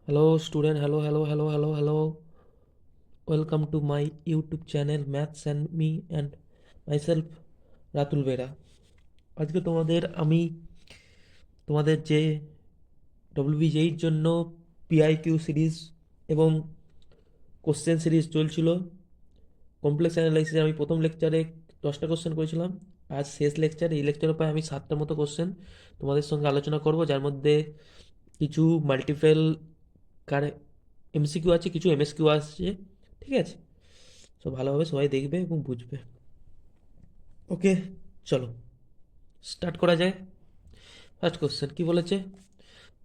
Hello student, hello. Welcome to my YouTube channel Maths and me and myself Ratul Bera. আজকে আমি তোমাদের যে WBJER জন্য PIQ সিরিজ এবং কোশ্চেন সিরিজ চলছিল কমপ্লেক্স অ্যানালাইসিস, আমি প্রথম লেকচারে 10টা কোশ্চেন করেছিলাম। আজ শেষ লেকচার, এই লেকচারে প্রায় আমি 7টার মতো কোশ্চেন তোমাদের সঙ্গে আলোচনা করব, যার মধ্যে কিছু মাল্টিপল কারে MCQ আছে, কিছু MSQ আসছে। ঠিক আছে, সব ভালোভাবে সবাই দেখবে এবং বুঝবে। ওকে, চলো স্টার্ট করা যায়। ফার্স্ট কোশ্চেন কি বলেছে?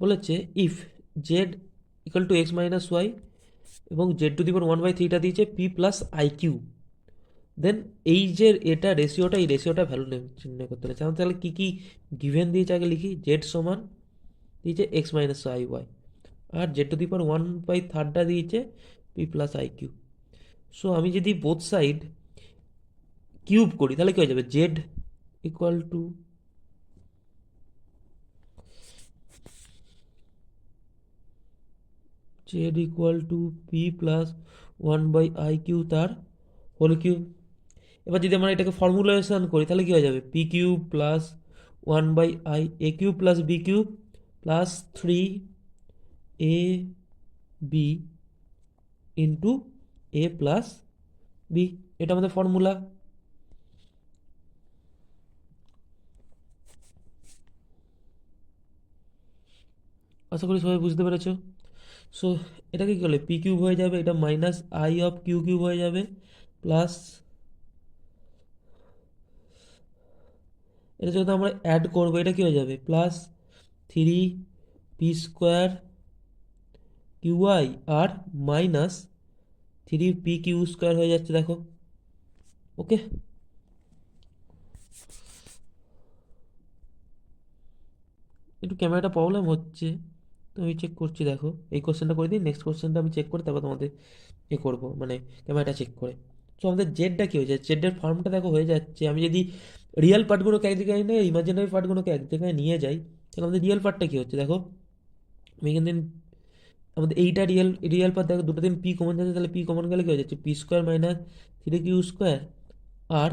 বলেছে if z equal to x minus y এবং জেড টু দি পাওয়ার 1/3টা দিয়েছে p plus i q, then এই যে এটা রেশিওটা, এই রেশিওটা ভ্যালু নির্ণয় করতে হবে। তাহলে কী কী গিভেন দিয়েছে আগে লিখি। জেড সমান দিয়েছে এক্স মাইনাস আই ওয়াই, আর জেড টু দি পাওয়ার 1/3টা দিয়েছে p plus i q. So আমি যদি বোথ সাইড কিউব করি তাহলে কি হয়ে যাবে? Z equal to p plus 1/i q তার হোল কিউব। এবার যদি আমরা এটাকে ফর্মুলেশন করি তাহলে কি হয়ে যাবে? P cube plus 1/i a cube plus b cube plus 3ab into a plus b. এটা আমাদের ফর্মুলা। আশা করি সবাই বুঝতে পেরেছো। সো এটাকে কী করলে পি কিউব হয়ে যাবে, এটা minus i of q cube হয়ে যাবে, প্লাস এটা যদি আমরা অ্যাড করবো এটা কি হয়ে যাবে? প্লাস 3p² কিউআই আর মাইনাস 3p কিউ² হয়ে যাচ্ছে, দেখো। ওকে, একটু ক্যামেরাটা প্রবলেম হচ্ছে, তো আমি চেক করছি। দেখো এই কোশ্চেনটা করে দিই, নেক্সট কোশ্চেনটা আমি চেক করে তারপর তোমাদের করবো, মানে ক্যামেরাটা চেক করে। সো আমাদের জেডটা কী হয়ে যাচ্ছে? জেডের ফর্মটা দেখো হয়ে যাচ্ছে। আমি যদি রিয়েল পার্টগুলোকে এক জায়গায় নিয়ে ইমাজিনারি পার্টগুলোকে এক জায়গায় নিয়ে যাই, তাহলে আমাদের রিয়েল পার্টটা কী হচ্ছে দেখো। আমি এখান থেকে আমাদের এইটা রিয়েল রিয়েল পার্ট দেখো, দুটো দিন পি কমন যাচ্ছে, তাহলে পি কমন গেলে কী হয়ে যাচ্ছে? p² minus 3q²। আর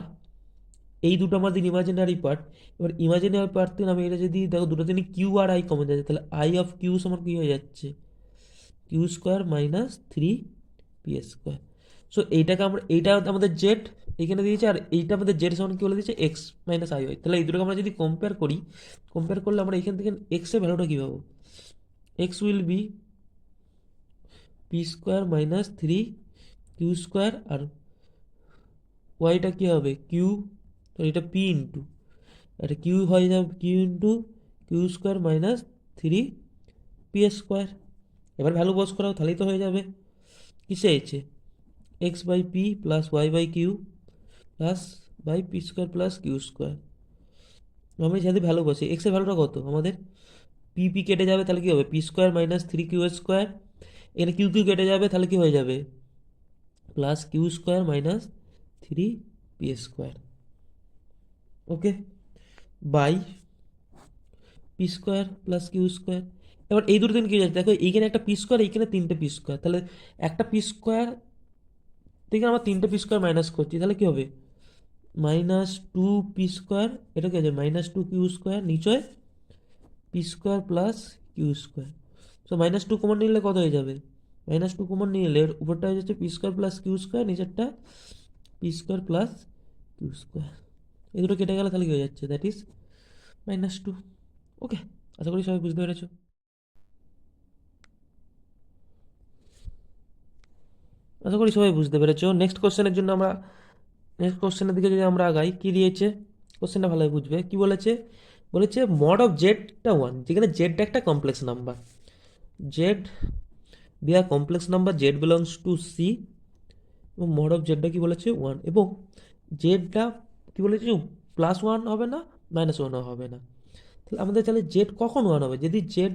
এই দুটো আমাদের ইমাজিনারি পার্ট। এবার ইমাজিনারি পার্ট থেকে আমি এটা যদি দেখো দুটো দিনই কিউ আর আই কমন যাচ্ছে, তাহলে আই অফ কিউ সমান কী হয়ে যাচ্ছে? কিউ² মাইনাস 3p²। সো এইটাকে আমরা, এইটা আমাদের জেড এখানে দিয়েছে, আর এইটা আমাদের জেড সমান কি বলে দিয়েছে? X minus i y. তাহলে এই দুটোকে আমরা যদি কম্পেয়ার করি, কম্পেয়ার করলে আমরা এখান থেকে এক্সের ভ্যালুটা কী পাবো? X will be p² minus 3q², আর ওয়াইটা কী হবে? কিউ, তো এটা পি ইন্টু, এটা কিউ হয়ে যাবে কিউ ইন্টু কিউ² মাইনাস 3p²। এবার ভ্যালু বস করাও, তাহলেই তো হয়ে যাবে। কিসে হয়েছে? x/p প্লাস y/কিউ প্লাস p² প্লাস কিউ²। আমি যদি ভ্যালু বসে, এক্সের ভ্যালুটা কত আমাদের? পি কেটে যাবে, তাহলে কী হবে? p² minus 3q²। এখানে কিউ কিউ কেটে যাবে, তাহলে কি হয়ে যাবে? Plus q minus 3p²। Okay, by p² plus q. এবার এই দুটো দিন কি যাচ্ছে দেখো, এইখানে একটা p², এইখানে 3টে p², তাহলে একটা p² থেকে আমরা 3টে p² মাইনাস করছি, তাহলে কি হবে? -2p²। এটা কি আছে? -2q², নিচয় p² plus q. So -2 common নিলে কত হয়ে যাবে? -2 কমন নিলে উপরটা হয়ে যাচ্ছে p² প্লাস কিউ², নিচেরটা p² প্লাস কিউ²। এই দুটো কেটে গেলে তাহলে কি হয়ে যাচ্ছে? That is -2। ওকে, আশা করি সবাই বুঝতে পেরেছো। আশা করি সবাই বুঝতে পেরেছো। নেক্সট কোশ্চেনের জন্য আমরা, নেক্সট কোশ্চেনের দিকে যদি আমরা আগাই, কি দিয়েছে কোশ্চেনটা ভালোই বুঝবে। কি বলেছে? বলেছে মড অফ জেডটা 1, যেখানে জেডটা একটা কমপ্লেক্স নাম্বার। জেড বি আর complex number, z belongs to c, এবং মড অফ জেডটা কি বলেছে? 1, এবং জেডটা কি বলেছে? +1 হবে না, -1ও হবে না। তাহলে আমাদের তাহলে জেড কখন 1 হবে? যদি জেড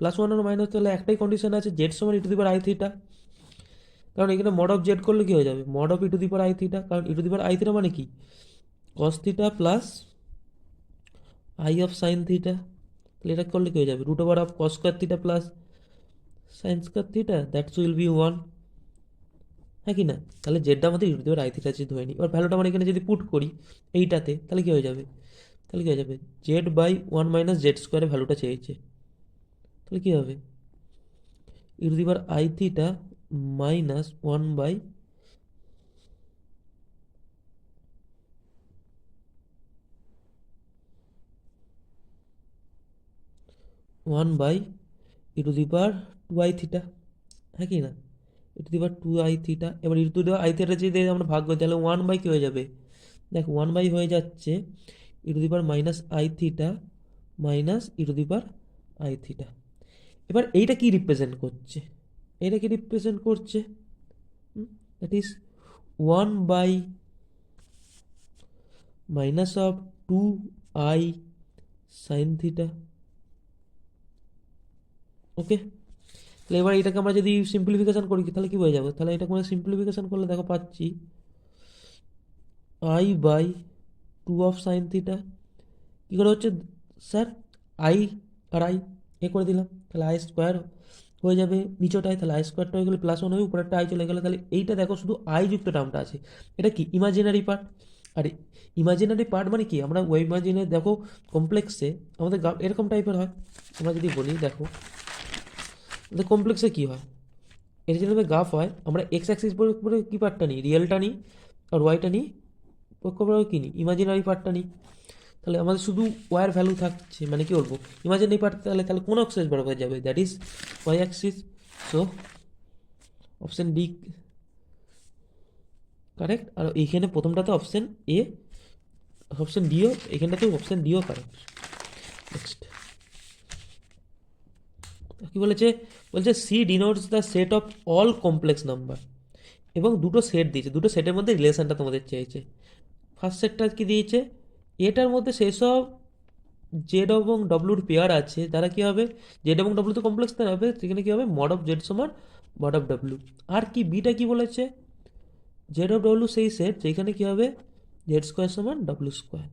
+1 আর মাইনাস, তাহলে একটাই কন্ডিশন আছে, জেড সমান e⁻i²। কারণ এখানে মড অফ জেড করলে কি হয়ে যাবে? মড অফ e⁻i², কারণ e⁻i² মানে কি? cos θ plus i of sin θ। তাহলে এটা করলে কি হয়ে যাবে? √cos² θ plus sine square theta that's will be 1, হ্যাঁ কি না? তাহলে জেডটা আমাদের ইউটি দেওয়ার আই থিটা যদি ধরে নিই, এবার ভ্যালুটা আমরা এখানে যদি পুট করি এইটাতে, তাহলে কী হয়ে যাবে? তাহলে কী হয়ে যাবে? জেড বাই 1 মাইনাস জেড স্কোয়ারের ভ্যালুটা চেয়েছে, তাহলে কী হবে? ইউটি দেওয়ার i theta minus 1 by e to the power 2 i theta, হ্যাঁ কি না? E to the power 2 i theta. এবার e to the power i theta যদি আমরা ভাগ করি তাহলে 1 বাই কী হয়ে যাবে? দেখো 1 বাই হয়ে যাচ্ছে e to the power minus i theta minus e to the power i theta. এবার এইটা কি রিপ্রেজেন্ট করছে? এটা কি রিপ্রেজেন্ট করছে? That is 1 by minus of 2 i sine theta. Okay, তাহলে এবার এটাকে আমরা যদি সিম্পলিফিকেশন করি তাহলে কি হয়ে যাবে? তাহলে এটা কোনো সিম্পলিফিকেশন করলে দেখো পাচ্ছি i by 2 of sine theta. কী করে হচ্ছে স্যার? আই আর আই এ করে দিলাম, তাহলে আই স্কোয়ার হয়ে যাবে নিচটায়, তাহলে আই স্কোয়ারটা হয়ে গেলে +1 হয়ে উপরেরটা আই চলে গেলে, তাহলে এইটা দেখো শুধু আই যুক্ত টার্মটা আছে। এটা কি ইমাজিনারি পার্ট? আর ইমাজিনারি পার্ট মানে কি? আমরা ওই ইমাজিনে দেখো কমপ্লেক্সে আমাদের এরকম টাইপের হয়। আমরা যদি বলি দেখো আমাদের কমপ্লেক্সে কী হয়, এটা যেভাবে গ্রাফ হয় আমরা এক্স অ্যাক্সিস পরে কী পার্টটা নিই? রিয়েলটা নিই, আর ওয়াইটা নিই পক্ষে কী নিই? ইমাজিনারি পার্টটা নিই। তাহলে আমাদের শুধু ওয়ার ভ্যালু থাকছে, মানে কি বলবো, ইমাজিনারি পার্ট। তাহলে তাহলে কোন অ্যাক্সিস বরাবর যাবে? That is y axis. So option D correct. আর এইখানে প্রথমটাতে অপশন এ, অপশন ডিও, এখানটাতেও অপশন ডিও কারেক্ট। নেক্সট কি বলেছে? বলছে C denotes the set of all complex number, এবং দুটো সেট দিয়েছে, দুটো সেটের মধ্যে রিলেশনটা তোমাদের চেয়েছে। ফার্স্ট সেটটা কি দিয়েছে? এটার মধ্যে সেসব জেড এবং ডব্লুর পেয়ার আছে, তারা কী হবে? জেড এবং ডব্লু তো কমপ্লেক্স তাই হবে, সেখানে কী হবে? মড অফ জেড সমান মড অফ ডব্লু। আর কি বিটা কি বলেছে? জেড অফ ডব্লু সেই সেট যেখানে কী হবে? জেড স্কোয়ার সমান ডব্লু স্কোয়ার।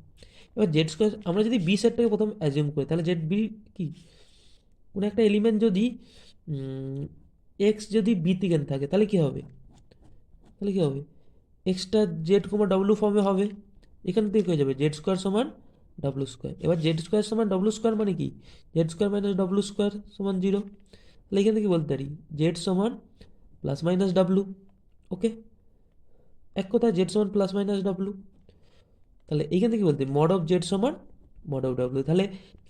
এবার জেড স্কোয়ার আমরা যদি বি সেটটাকে প্রথম অ্যাজিউম করি, তাহলে জেড বি কি? কোনো একটা এলিমেন্ট যদি এক্স যদি বি থেকে থাকে তাহলে কী হবে? তাহলে কী হবে? এক্সটা জেড কমা ডব্লু ফর্মে হবে, এখান থেকে হয়ে যাবে জেড স্কোয়ার সমান ডব্লু স্কোয়ার। এবার জেড স্কোয়ার সমান ডব্লু স্কোয়ার মানে কি? Z square minus W square সমান 0। তাহলে এখান থেকে বলতে পারি জেড সমান প্লাস মাইনাস ডাব্লু। ওকে, এক কথা জেড সমান প্লাস মাইনাস ডাব্লু। তাহলে এইখান থেকে বলতে মড অফ জেড সমান মড অফ ডাব্লু। তাহলে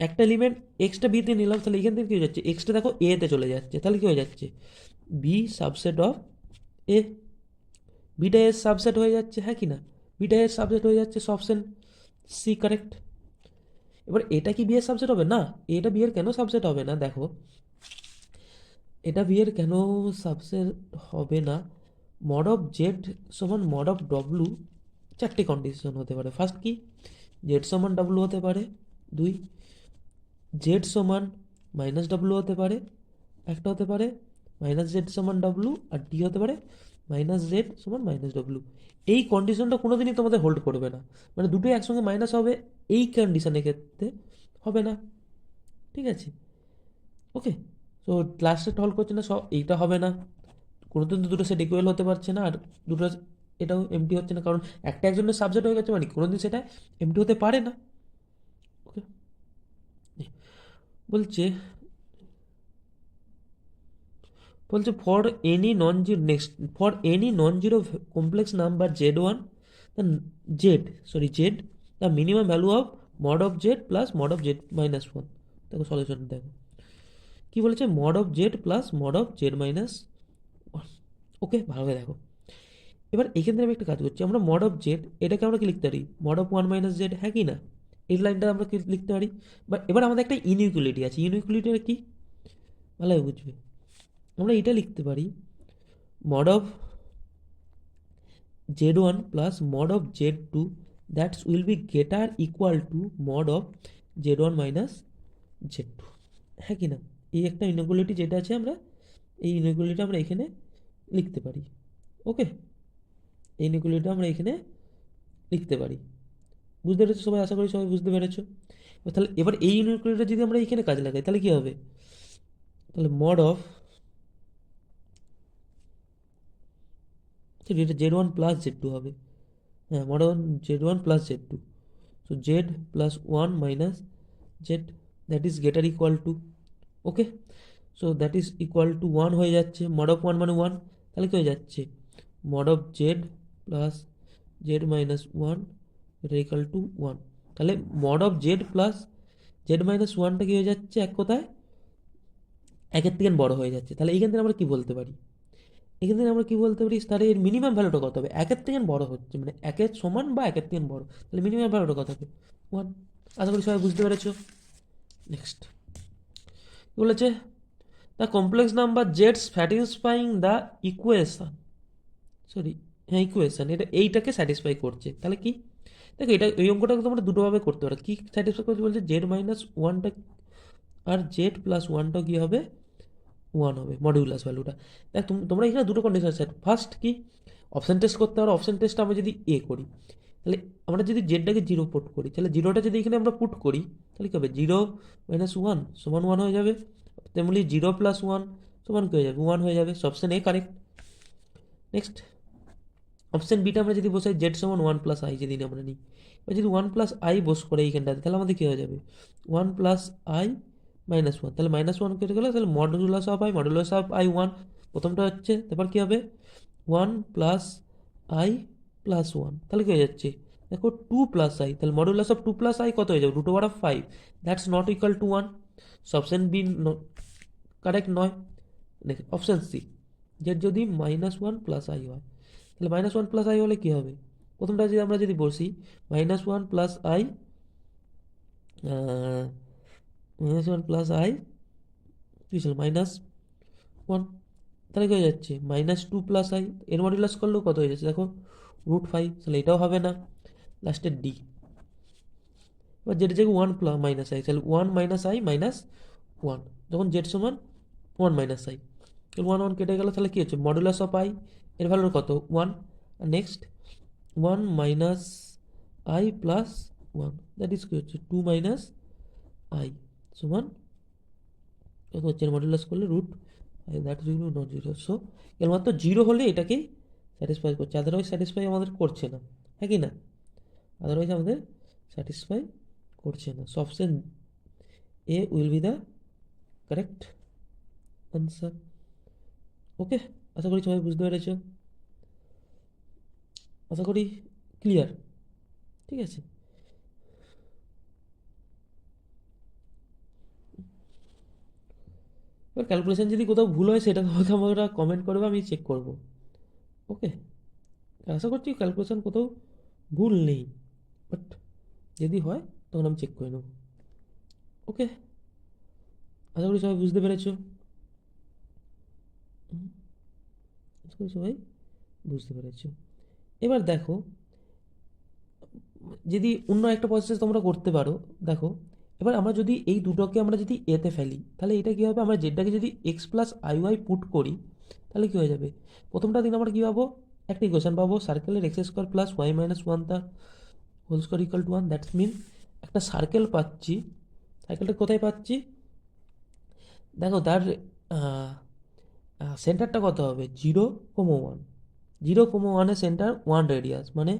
একটা এলিমেন্ট এক্সটা বিতে নিলাম, তাহলে এখান থেকে কী হয়ে যাচ্ছে? এক্সটা দেখো এতে চলে যাচ্ছে, তাহলে কী হয়ে যাচ্ছে? B subset of a. বিটা এর সাবসেট হয়ে যাচ্ছে, হ্যাঁ কি না? বিটা এর সাবসেট হয়ে যাচ্ছে, অপশন সি কারেক্ট। এবার এটা কি বি এর সাবসেট হবে না? এটা বি এর কেন সাবসেট হবে না? দেখো এটা বি এর কেন সাবসেট হবে না? মড অফ জেড সমান মড অফ ডব্লু চারটি কন্ডিশন হতে পারে। ফার্স্ট কি? জেড সমান ডব্লু হতে পারে। 2, জেড সমান মাইনাস ডব্লু হতে পারে। একটা হতে পারে মাইনাস জেড সমান ডব্লু, আর ডি হতে পারে মাইনাস জেড সমান মাইনাস ডব্লু। এই কন্ডিশনটা কোনোদিনই তোমাদের হোল্ড করবে না, মানে দুটোই একসঙ্গে মাইনাস হবে এই কন্ডিশনের ক্ষেত্রে হবে না। ঠিক আছে, ওকে। তো লাস্ট সেট হল করছে না, সব এইটা হবে না কোনোদিন, তো দুটো সেট ইকুয়াল হতে পারছে না, আর দুটো এটাও এমটি হচ্ছে না, কারণ একটা একজনের সাবজেক্ট হয়ে গেছে মানে কোনোদিন সেটা এমটি হতে পারে না। ওকে, বলছে বলছে for any non zero, next for any non zero complex number z1, the Z the minimum value of mod of z plus mod of Z minus 1। দেখো সলিউশন দেখো কী বলেছে? Mod of z plus mod of Z minus 1। ওকে, ভালো করে দেখো। এবার এখান থেকে আমি একটা কাজ করছি, আমরা মড অফ জেড এটাকে আমরা কি লিখতে পারি? মড অফ 1 মাইনাস জেড, হ্যাঁ কি না? এই লাইনটা আমরা কি লিখতে পারি? বাট এবার আমাদের একটা ইনইকুয়ালিটি আছে, ইনইকুয়ালিটিটা কি ভালোভাবে বুঝবে। আমরা এটা লিখতে পারি mod of z1 plus mod of z2 that will be greater equal to mod of z1 minus z2, হ্যাঁ কি না? এই একটা ইনইকুয়ালিটি যেটা আছে, আমরা এই ইনইকুয়ালিটি আমরা এখানে লিখতে পারি। ওকে, এই ইনইকুয়ালিটি আমরা এখানে লিখতে পারি। বুঝতে পেরেছো সবাই? আশা করি সবাই বুঝতে পেরেছো। তাহলে এবার এই ইনইকুয়ালিটি যদি আমরা এখানে কাজে লাগাই তাহলে কী হবে? তাহলে mod of সরি, এটা z one plus z two হবে। হ্যাঁ, mod one z one plus z two. So z plus one minus z, that is greater equal to, okay. So that is equal to one হয়ে যাচ্ছে, mod of one মানে one, তাহলে কি হয়ে যাচ্ছে mod of z plus z minus one এটা equal to one. তাহলে mod of z plus z minus ওয়ানটা কি হয়ে যাচ্ছে এক কথায় একের থেকে বড় হয়ে যাচ্ছে। তাহলে এইখান থেকে আমরা কি বলতে পারি, এখান থেকে আমরা কি বলতে পারি, তাহলে এর মিনিমাম ভ্যালুটা কত হবে, একের থেকে বড় হচ্ছে মানে একের সমান বা একের থেকে বড়, তাহলে মিনিমাম ভ্যালুটা কত হবে ওয়ান। আশা করি সবাই বুঝতে পেরেছো। নেক্সট বলেছে the complex number Z satisfying the equation, sorry হ্যাঁ ইকুয়েশন, এটা এইটাকে স্যাটিসফাই করছে। তাহলে কি দেখো, এটা এই অঙ্কটাকে তোমরা দুটোভাবে করতে পারো। কি স্যাটিসফাই করছে বলছে জেড মাইনাস ওয়ানটা আর জেড প্লাস ওয়ানটা কী হবে ওয়ান হবে মডিউলাস ভ্যালুটা। দেখ তোমরা এখানে দুটো কন্ডিশন সেট, ফার্স্ট কি অপশান টেস্ট করতে পারো। অপশান টেস্ট আমরা যদি এ করি, তাহলে আমরা যদি জেডটাকে জিরো পুট করি, তাহলে জিরোটা যদি এখানে আমরা পুট করি তাহলে কী হবে জিরো মাইনাস ওয়ান সমান ওয়ান হয়ে যাবে। তেমনি জিরো প্লাস ওয়ান সমান কী হয়ে যাবে ওয়ান হয়ে যাবে। Option A correct. Next option beta আমরা যদি বসাই জেড সমান ওয়ান প্লাস আই যদি আমরা নিই, এবার যদি ওয়ান প্লাস আই বস করে এইখানটাতে, তাহলে আমাদের কী হয়ে যাবে one plus i minus one, তাহলে মাইনাস ওয়ান কেটে গেলে তাহলে মডুলাস অফ আই ওয়ান, প্রথমটা হচ্ছে, তারপর কী হবে one plus i plus one, তাহলে কী হয়ে যাচ্ছে দেখো টু প্লাস আই, তাহলে modulus of two plus i কত হয়ে যাবে root over of five, that's not equal to one. Option B correct নয়। অপশান সি জেড যদি মাইনাস ওয়ান প্লাস আই হয়, তাহলে মাইনাস ওয়ান প্লাস আই হলে কী হবে, প্রথমটা যদি আমরা যদি বসি minus one plus i minus one plus i কী ছিল মাইনাস ওয়ান, তাহলে কী হয়ে যাচ্ছে মাইনাস টু প্লাস আই, এর মডুলাস করলেও কত হয়ে যাচ্ছে দেখো রুট ফাইভ, তাহলে এটাও হবে না। লাস্টের ডি, এবার জেড জায়গায় ওয়ান প্লাস মাইনাস আই, তাহলে one minus i minus one, যখন জেড সমান one minus i, one one কেটে গেল, তাহলে কী হচ্ছে মডুলাস অফ আই এর ভ্যালু কত one. Next one minus i plus one, that is কী হচ্ছে টু মাইনাস আই সমান কত হচ্ছে, মডুলাস করলে root that zero not zero. So কেবলমাত্র জিরো হলে এটাকেই স্যাটিসফাই করছে, আদারওয়াইজ স্যাটিসফাই আমাদের করছে না, হ্যাঁ কি না, আদারওয়াইজ আমাদের স্যাটিসফাই করছে না। So option A will be the correct answer. Okay, আশা করি সবাই বুঝতে পেরেছো, আশা করি ক্লিয়ার, ঠিক আছে। এবার ক্যালকুলেশন যদি কোথাও ভুল হয় সেটা তোমাকে আমরা কমেন্ট করবে, আমি চেক করব। ওকে, আশা করছি ক্যালকুলেশন কোথাও ভুল নেই, বাট যদি হয় তখন আমি চেক করে নেব। ওকে, আশা করি সবাই বুঝতে পেরেছো, আশা করি সবাই বুঝতে পেরেছো। এবার দেখো যদি অন্য একটা প্রসেস তোমরা করতে পারো, দেখো এবার আমরা যদি এই দুটোকে আমরা যদি এতে ফেলি, তাহলে এটা কী হবে, আমরা জেডটাকে যদি x plus i y put করি তাহলে কী হয়ে যাবে, প্রথমটা দিন আমরা কী পাবো একটা ইকুয়েশন পাবো সার্কেলের x square plus y minus one তার whole square equal to one, that's mean একটা সার্কেল পাচ্ছি। সার্কেলটা কোথায় পাচ্ছি দেখো, তার সেন্টারটা কত হবে জিরো কমো ওয়ান, জিরো কমো ওয়ানের সেন্টার ওয়ান রেডিয়াস, মানে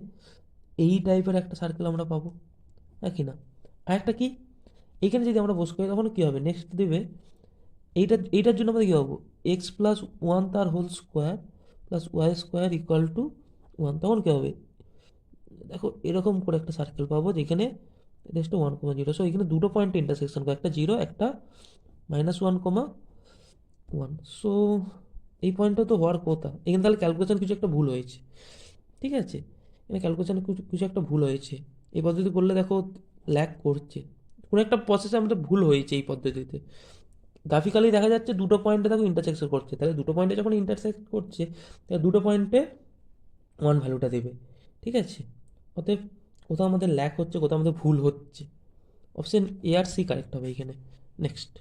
এই টাইপের একটা সার্কেল আমরা পাবো, হ্যাঁ কি না। আর একটা কি এইখানে যদি আমরা বস করি তখন কী হবে, নেক্সট দেবে এইটার জন্য আমাদের কী পাবো এক্স প্লাস ওয়ান তার whole square plus y square equal to one, তখন কী হবে দেখো এরকম করে একটা সার্কেল পাবো যেখানে rest one comma zero. So এখানে দুটো পয়েন্ট ইন্টারসেকশন করে, একটা জিরো একটা minus one comma one. So এই পয়েন্টটা তো হওয়ার কথা, এখানে তাহলে ক্যালকুলেশন কিছু একটা ভুল হয়েছে, ঠিক আছে, এখানে ক্যালকুলেশনে কিছু কিছু একটা ভুল হয়েছে। এই পদ্ধতি করলে দেখো ল্যাগ করছে, কোনো একটা প্রসেসে আমাদের ভুল হয়েছে এই পদ্ধতিতে। গ্রাফিক্যালি দেখা যাচ্ছে দুটো পয়েন্টে দেখো ইন্টারসেকশন করছে, তাহলে দুটো পয়েন্টে যখন ইন্টারসেক্ট করছে তাহলে দুটো পয়েন্টে ওয়ান ভ্যালুটা দেবে, ঠিক আছে। অতএব কোথাও আমাদের ল্যাগ হচ্ছে, কোথাও আমাদের ভুল হচ্ছে, অপশন এ আর সি কারেক্ট হবে এখানে। নেক্সট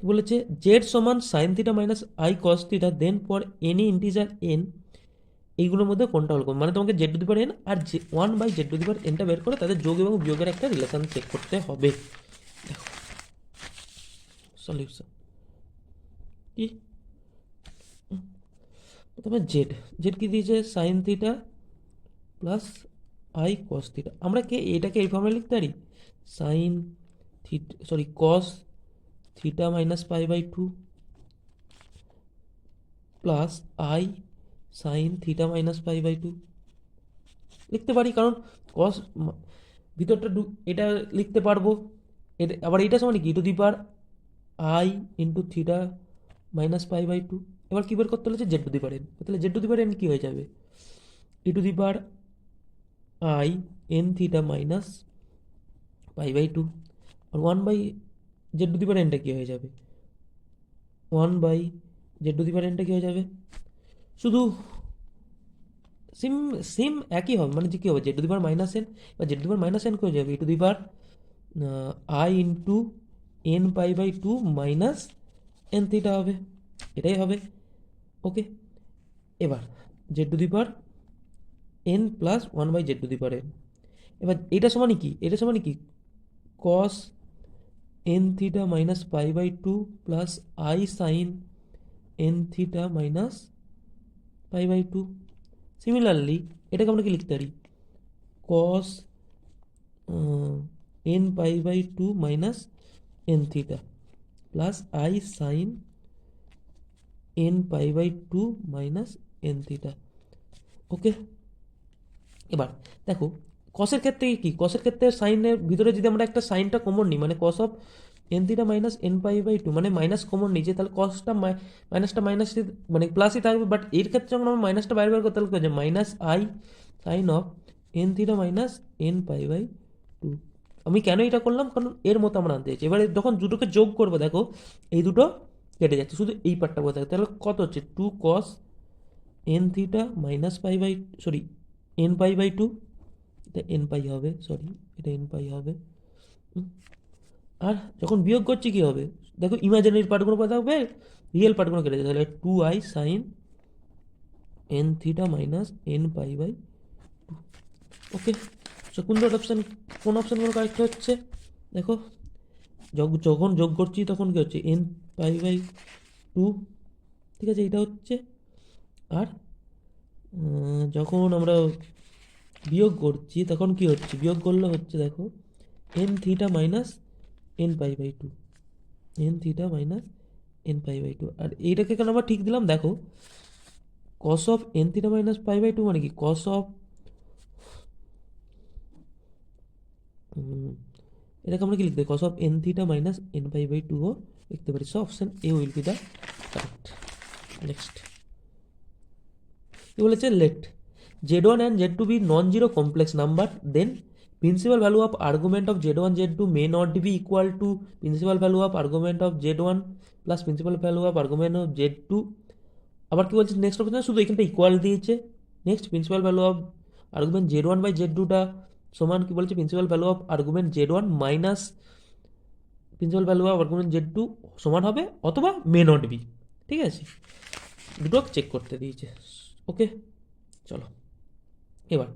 বলেছে জেড সমান sine theta minus i cos theta then for any integer n, এইগুলোর মধ্যে কোনটা হল, মানে তোমাকে z to the power n আর one by z to the power এনটা বের করে তাদের যোগ এবং বিয়োগের একটা রিলেশন চেক করতে হবে। দেখো সলিউশন কি প্রথমে জেড, জেড কি দিয়েছে sine theta plus i cos theta. আমরা এটাকে এই ফর্মে লিখতে পারি, sine theta sorry cos theta minus pi by two plus i sine theta minus pi by two লিখতে পারি, কারণ কস ভিতরটা এটা লিখতে পারবো। এটা আবার এইটা সমান কি to the power i into theta minus pi by two. এবার কী বের করতে হচ্ছে z to the power n, তাহলে z to the power n কী হয়ে যাবে, e to the power i n theta minus pi by two. আর one by z to the power এনটা কী হয়ে যাবে, one by z to the power এনটা কী হয়ে যাবে, শুধু সেম সেম একই হবে, মানে যে কী হবে z to the power minus n বা z to the power minus n কী হয়ে যাবে, e to the power i into n pi by two minus n theta হবে, এটাই হবে। ওকে, এবার z to the power n plus one by z to the power n. এবার এটা সমানই কি, এটা সমানই কি cos n theta minus pi by two plus i sine n theta minus pi by two. Similarly এটাকে আমরা কি লিখতে পারি, cos n pi by two minus n theta plus i sine n pi by two minus n theta. Okay, এবার দেখো কসের ক্ষেত্রে কি, কসের ক্ষেত্রে সাইনের ভিতরে যদি আমরা একটা সাইনটা কমন নিই, মানে cos of n theta minus n pi by two, মানে মাইনাস কমন নিই যে, তাহলে কসটা মাইনাসটা মাইনাস মানে প্লাসই থাকবে, বাট এর ক্ষেত্রে যখন আমরা মাইনাসটা বাইরে বের করতে তাহলে minus i sine of n theta minus n pi by two. আমি কেন এটা করলাম, কারণ এর মতো আমরা আনতে চাইছি। এবারে যখন দুটোকে যোগ করবো দেখো এই দুটো কেটে যাচ্ছে, শুধু এই পার্টটা বলতে থাকে, তাহলে কত হচ্ছে two cos n theta minus pi by sorry n pi by two, এটা এন পাই হবে, সরি এটা এন পাই হবে। আর যখন বিয়োগ করছি কী হবে, দেখো ইমাজিনারি পার্টগুলো কোথায় থাকবে, রিয়েল পার্টগুলো কেটে যাবে, তাহলে two i sine n theta minus n pi by two. Okay, so কোন অপশান, কোন অপশানগুলো কারেক্ট হচ্ছে দেখো, যখন যোগ করছি তখন কী হচ্ছে এন পাই বাই টু, ঠিক আছে এটা হচ্ছে। আর যখন আমরা বিয়োগ করছি তখন কি হচ্ছে, বিয়োগ করলে হচ্ছে দেখো n theta minus n pi by two, n theta minus n pi by two. আর এইটাকে কেন আমরা ঠিক দিলাম দেখো, cos of n theta minus pi by two মানে কি কস অফ, এটাকে আমরা কি লিখতে পারি, cos of n theta minus n pi by two ও লিখতে পারি। So option A will be the correct. Next কি বলেছে, let z1 and z2 be non-zero complex number, then principal value of argument of z1 z2 may not be equal to principal value of argument of z1 plus principal value of argument of z2। আবার কি বলছে next option, শুধু এখানটা equal দিয়েছে। Next principal value of argument Z one by Z টুটা সমান কি বলছে, principal value of argument Z one minus principal value of argument Z two সমান হবে অথবা মে নট বি। ঠিক আছে, দুটো চেক করতে দিয়েছে। ওকে, চলো এবার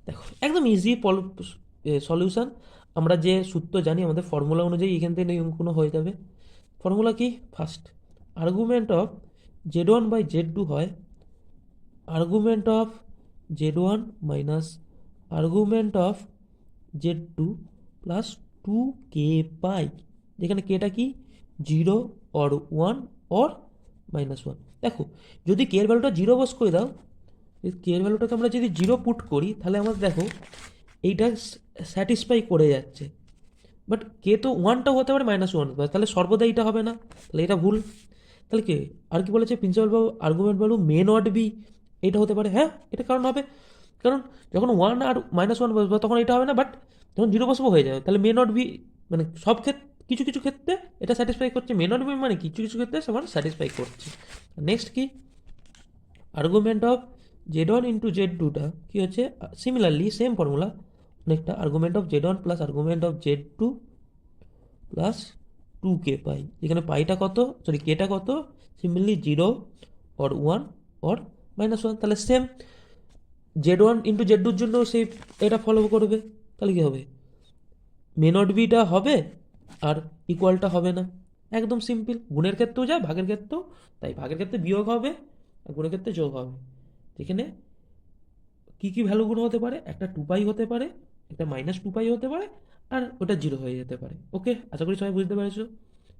দেখো একদম ইজি সলিউশন। আমরা যে সূত্র জানি আমাদের ফর্মুলা অনুযায়ী এখান থেকে কোনো হয়ে যাবে। ফর্মুলা কি, first argument of z one by z two হয় argument of z one minus argument of z two plus two k pi, যেখানে কেটা কি zero or one or minus one. দেখো যদি কে এর ভ্যালুটা জিরো বস করে দাও, কে এর ভ্যালুটাকে আমরা যদি জিরো পুট করি তাহলে আমাদের দেখো এইটা স্যাটিসফাই করে যাচ্ছে, বাট কে তো ওয়ানটাও হতে পারে মাইনাস ওয়ান, তাহলে সর্বদা এইটা হবে না, তাহলে এটা ভুল। তাহলে কে আর কি বলেছে, principal value argument value may not be, এটা হতে পারে। হ্যাঁ এটা কারণ হবে, কারণ যখন ওয়ান আর মাইনাস ওয়ান বসবো তখন এটা হবে না, বাট যখন জিরো বসবো হয়ে যাবে। তাহলে মে নট বি মানে সব ক্ষেত্রে কিছু কিছু ক্ষেত্রে এটা স্যাটিসফাই করছে, মে নট বি মানে কিছু কিছু ক্ষেত্রে সবার স্যাটিসফাই করছে। নেক্সট কি, argument of z one into z টুটা কী হচ্ছে, সিমিলারলি সেম ফর্মুলা অনেকটা, argument of z one plus argument of z two plus two k pi, এখানে পাইটা কত সরি কেটা কত, simply zero or one or minus one. তাহলে same z one into z টুর জন্য সেই এটা ফলো করবে, তাহলে কী হবে মে নট বিটা হবে আর ইকুয়ালটা হবে না। একদম সিম্পল, গুণের ক্ষেত্রেও যায় ভাগের ক্ষেত্রেও তাই, ভাগের ক্ষেত্রে বিয়োগ হবে আর গুণের ক্ষেত্রে যোগ হবে, যেখানে কী কী ভ্যালুগুলো হতে পারে, একটা 2 পাই হতে পারে, একটা -2 পাই হতে পারে, আর ওটা 0 হয়ে যেতে পারে। ওকে, আশা করি সবাই বুঝতে পেরেছো।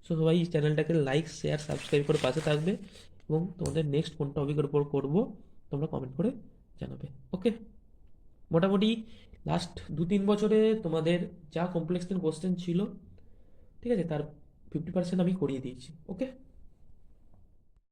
সো সবাই চ্যানেলটাকে লাইক শেয়ার সাবস্ক্রাইব করে পাশে থাকবে, এবং তোমাদের নেক্সট কোন টপিকের উপর করবো তোমরা কমেন্ট করে জানাবে। ওকে, মোটামুটি লাস্ট 2-3 বছরে তোমাদের যা কমপ্লেক্স কোশ্চেন ছিল, ঠিক আছে, তার 50% আমি করিয়ে দিয়েছি। ওকে।